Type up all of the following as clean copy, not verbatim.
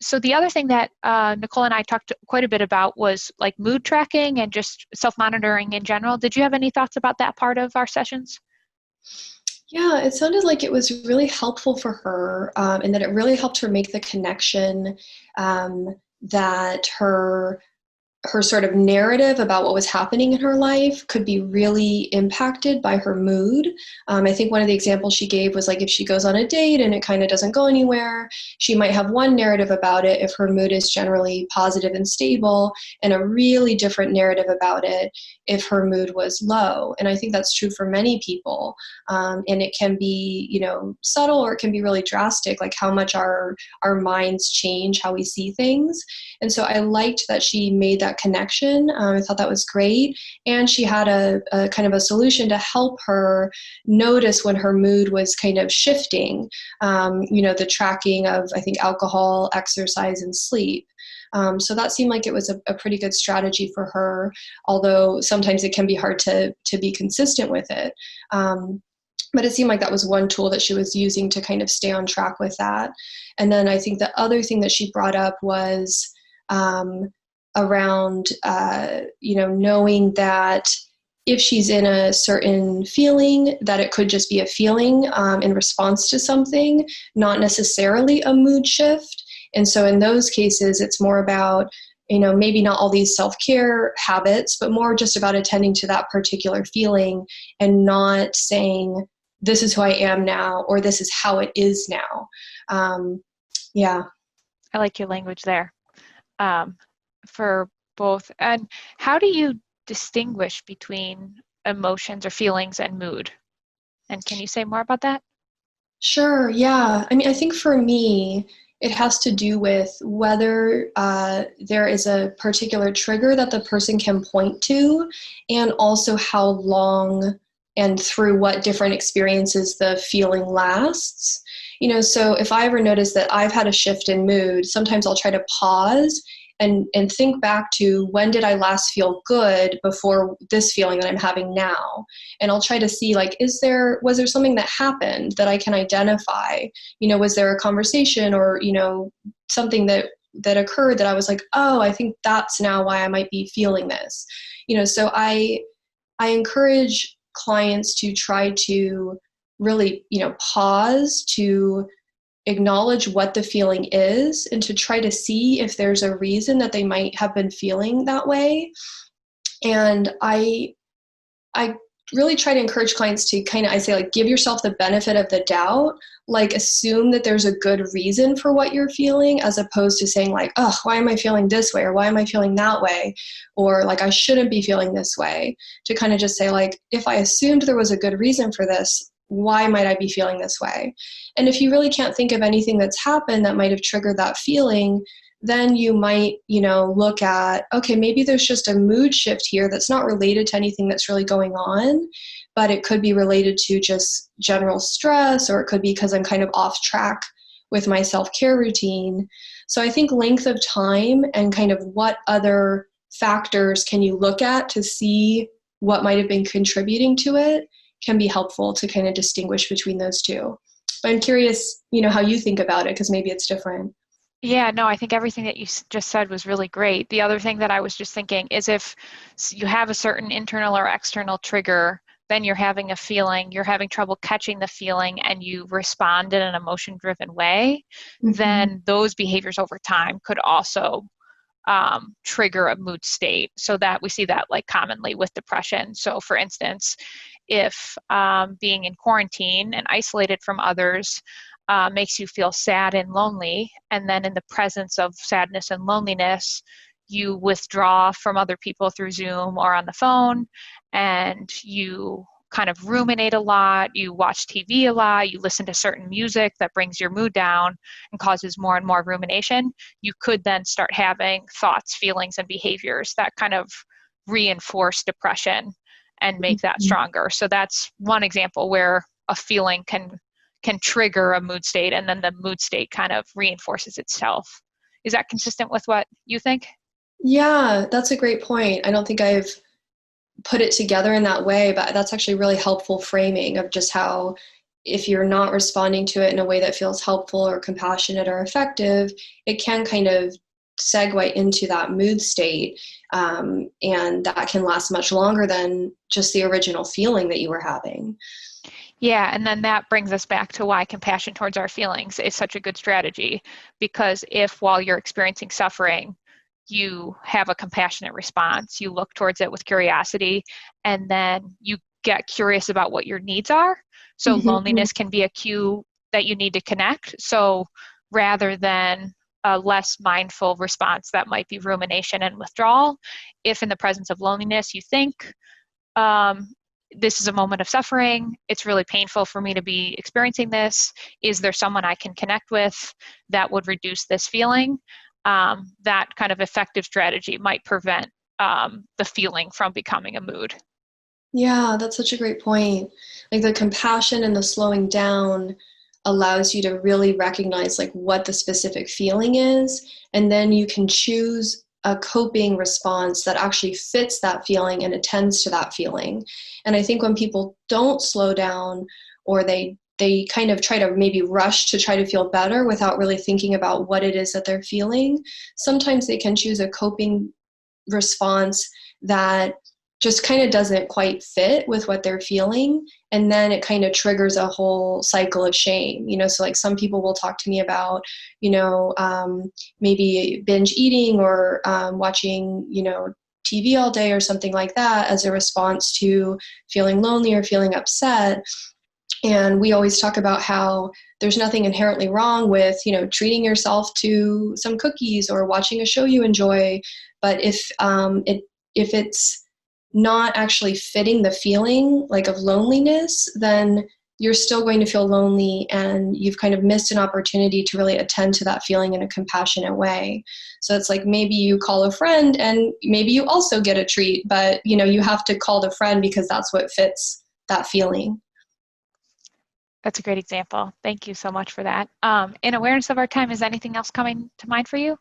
So the other thing that Nicole and I talked quite a bit about was like mood tracking and just self-monitoring in general. Did you have any thoughts about that part of our sessions? Yeah, it sounded like it was really helpful for her, and that it really helped her make the connection, that her sort of narrative about what was happening in her life could be really impacted by her mood. I think one of the examples she gave was like if she goes on a date and it kind of doesn't go anywhere, she might have one narrative about it if her mood is generally positive and stable, and a really different narrative about it if her mood was low. And I think that's true for many people. And it can be, subtle, or it can be really drastic, like how much our minds change how we see things. And so I liked that she made that connection. I thought that was great. And she had a kind of a solution to help her notice when her mood was kind of shifting, the tracking of, I think, alcohol, exercise, and sleep. So that seemed like it was a pretty good strategy for her, although sometimes it can be hard to be consistent with it. But it seemed like that was one tool that she was using to kind of stay on track with that. And then I think the other thing that she brought up was around, knowing that if she's in a certain feeling, that it could just be a feeling in response to something, not necessarily a mood shift. And so in those cases, it's more about, maybe not all these self-care habits, but more just about attending to that particular feeling and not saying, this is who I am now, or this is how it is now. Yeah. I like your language there. For both. And how do you distinguish between emotions or feelings and mood? And can you say more about that? Sure, yeah. I mean, I think for me, it has to do with whether there is a particular trigger that the person can point to, and also how long and through what different experiences the feeling lasts. So if I ever notice that I've had a shift in mood, sometimes I'll try to pause and think back to, when did I last feel good before this feeling that I'm having now? And I'll try to see, like, was there something that happened that I can identify? Was there a conversation or, something that occurred that I was like, oh, I think that's now why I might be feeling this. So I encourage clients to try to really, pause, to acknowledge what the feeling is, and to try to see if there's a reason that they might have been feeling that way. And I really try to encourage clients to I say, like, give yourself the benefit of the doubt, like assume that there's a good reason for what you're feeling, as opposed to saying like, oh, why am I feeling this way? Or why am I feeling that way? Or like, I shouldn't be feeling this way. To kind of just say, like, if I assumed there was a good reason for this, why might I be feeling this way? And if you really can't think of anything that's happened that might have triggered that feeling, then you might, look at, okay, maybe there's just a mood shift here that's not related to anything that's really going on, but it could be related to just general stress, or it could be because I'm kind of off track with my self-care routine. So I think length of time and kind of what other factors can you look at to see what might have been contributing to it can be helpful to kind of distinguish between those two. But I'm curious, how you think about it, because maybe it's different. Yeah, no, I think everything that you just said was really great. The other thing that I was just thinking is, if you have a certain internal or external trigger, then you're having a feeling, you're having trouble catching the feeling, and you respond in an emotion-driven way, Mm-hmm. then those behaviors over time could also trigger a mood state. So that we see that like commonly with depression. So for instance, if being in quarantine and isolated from others makes you feel sad and lonely, and then in the presence of sadness and loneliness, you withdraw from other people through Zoom or on the phone, and you kind of ruminate a lot, you watch TV a lot, you listen to certain music that brings your mood down and causes more and more rumination, you could then start having thoughts, feelings, and behaviors that kind of reinforce depression and make that stronger. So that's one example where a feeling can trigger a mood state, and then the mood state kind of reinforces itself. Is that consistent with what you think? Yeah, that's a great point. I don't think I've put it together in that way, but that's actually really helpful framing of just how if you're not responding to it in a way that feels helpful or compassionate or effective, it can kind of segue into that mood state. And that can last much longer than just the original feeling that you were having. Yeah, and then that brings us back to why compassion towards our feelings is such a good strategy. Because if while you're experiencing suffering, you have a compassionate response, you look towards it with curiosity, and then you get curious about what your needs are. So Mm-hmm. loneliness can be a cue that you need to connect. So rather than a less mindful response that might be rumination and withdrawal, if in the presence of loneliness you think, um, this is a moment of suffering. It's really painful for me to be experiencing this. Is there someone I can connect with that would reduce this feeling? That kind of effective strategy might prevent the feeling from becoming a mood. Yeah, that's such a great point. Like the compassion and the slowing down allows you to really recognize like what the specific feeling is, and then you can choose a coping response that actually fits that feeling and attends to that feeling. And I think when people don't slow down, or they kind of try to maybe rush to try to feel better without really thinking about what it is that they're feeling, sometimes they can choose a coping response that just kind of doesn't quite fit with what they're feeling, and then it kind of triggers a whole cycle of shame. So like some people will talk to me about maybe binge eating, or watching TV all day or something like that, as a response to feeling lonely or feeling upset. And we always talk about how there's nothing inherently wrong with, treating yourself to some cookies or watching a show you enjoy. But if it's not actually fitting the feeling like of loneliness, then you're still going to feel lonely, and you've kind of missed an opportunity to really attend to that feeling in a compassionate way. So it's like maybe you call a friend and maybe you also get a treat, but you have to call the friend because that's what fits that feeling. That's a great example. Thank you so much for that. In awareness of our time, is anything else coming to mind for you?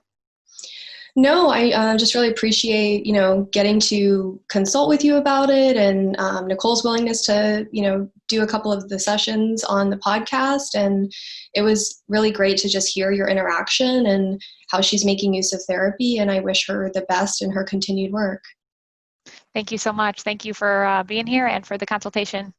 No, I just really appreciate, getting to consult with you about it, and Nicole's willingness to, do a couple of the sessions on the podcast. And it was really great to just hear your interaction and how she's making use of therapy. And I wish her the best in her continued work. Thank you so much. Thank you for being here and for the consultation.